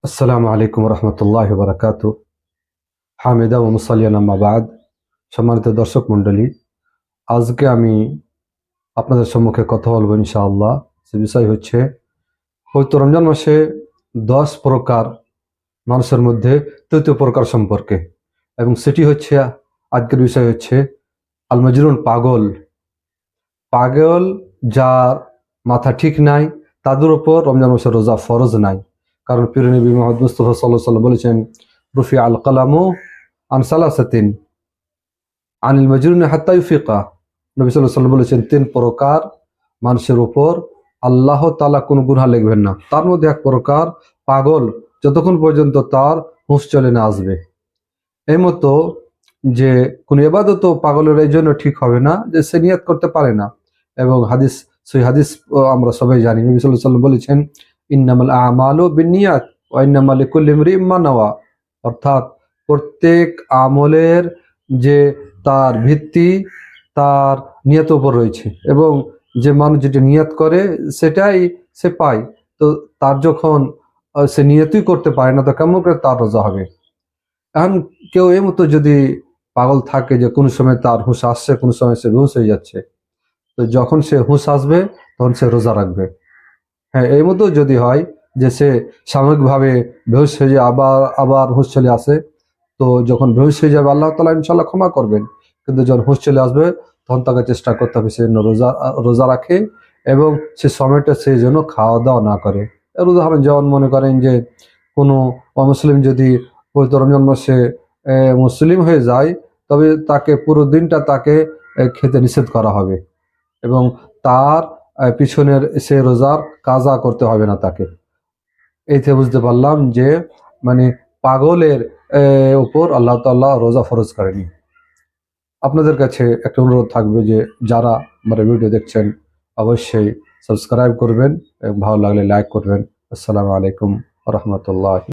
আসসালামু আলাইকুম রহমতুল্লাহ বারাকাত। হামিদা ও মুসাল্লিয়ান আম্মা বাদ। সম্মানিত দর্শক মণ্ডলী, আজকে আমি আপনাদের সম্মুখে কথা বলবো ইনশাআল্লাহ। সে বিষয় হচ্ছে পবিত্র রমজান মাসে 10 প্রকার মানুষের মধ্যে তৃতীয় প্রকার সম্পর্কে, এবং সেটি হচ্ছে আজকের বিষয় হচ্ছে আল মাজনুন, পাগল। পাগল যার মাথা ঠিক নাই তাদের উপর রমজান মাসের রোজা ফরজ নাই, কারণ প্রিয় নবী মুহাম্মদ মুস্তাফা সাল্লাল্লাহু আলাইহি ওয়াসাল্লাম বলেছেন, রুফি আল কালামু আন সালাসাতিন আনিল মাজনুন হাত্তা ইউফিকা। নবী সাল্লাল্লাহু আলাইহি ওয়াসাল্লাম বলেছেন, 3 প্রকার মানুষের উপর আল্লাহ তাআলা কোনো গুনাহ লিখবেন না। তার মধ্যে এক প্রকার পাগল, যতক্ষণ পর্যন্ত তার হুঁশ চলে না আসবে। এই মতো যে কোন ইবাদত পাগলের এই জন্য ঠিক হবে না যে সে নিয়ত করতে পারে না। এবং সেই হাদিস আমরা সবাই জানি, নবী সাল্লাল্লাহু আলাইহি ওয়াসাল্লাম বলেছেন, ইন্নামাল আমালু বিন্নিয়াত ওয়া ইন্নামা লিকুল্লি ইমরিইম মা নাওয়া। অর্থাৎ প্রত্যেক আমলের যে তার ভিত্তি তার নিয়তের উপর রয়েছে, এবং যে মানুষ যেটা নিয়ত করে সেটাই সে পায়। তো তার যখন সে নিয়তই করতে পারে না, তো কেমন করে তার রোজা হবে? এখন কেউ এই মতো যদি পাগল থাকে যে কোনো সময় তার হুঁশ আসছে, কোনো সময় সে বেহুশ হয়ে যাচ্ছে, তো যখন সে হুঁশ আসবে তখন সে রোজা রাখবে। হ্যাঁ, এই মতো যদি হয় যে সে সাময়িকভাবে বেহুশ হয়ে যায়, আবার আবার হুঁশ চলে আসে, তো যখন বেহুশ হয়ে যাবে আল্লাহ তাআলা ইনশাআল্লাহ ক্ষমা করবেন। কিন্তু যখন হুঁশ চলে আসবে তখন তাকে চেষ্টা করতে হবে সে যেন রোজা রাখে, এবং সে সময়টা সে যেন খাওয়া দাওয়া না করে। এর উদাহরণ যেমন মনে করেন যে কোনো অমুসলিম যদি পবিত্র রমজান মাসে মুসলিম হয়ে যায়, তবে তাকে পুরো দিনটা তাকে খেতে নিষেধ করা হবে, এবং তার পিছনের সে রোজার কাজা করতে হবে না তাকে। এই থেকে বুঝতে পারলাম যে মানে পাগলের উপর আল্লাহ তাআলা রোজা ফরজ করেনি। আপনাদের কাছে একটা অনুরোধ থাকবে যে যারা আমার ভিডিও দেখছেন অবশ্যই সাবস্ক্রাইব করবেন এবং ভালো লাগলে লাইক করবেন। আসসালামু আলাইকুম রহমতুল্লাহ।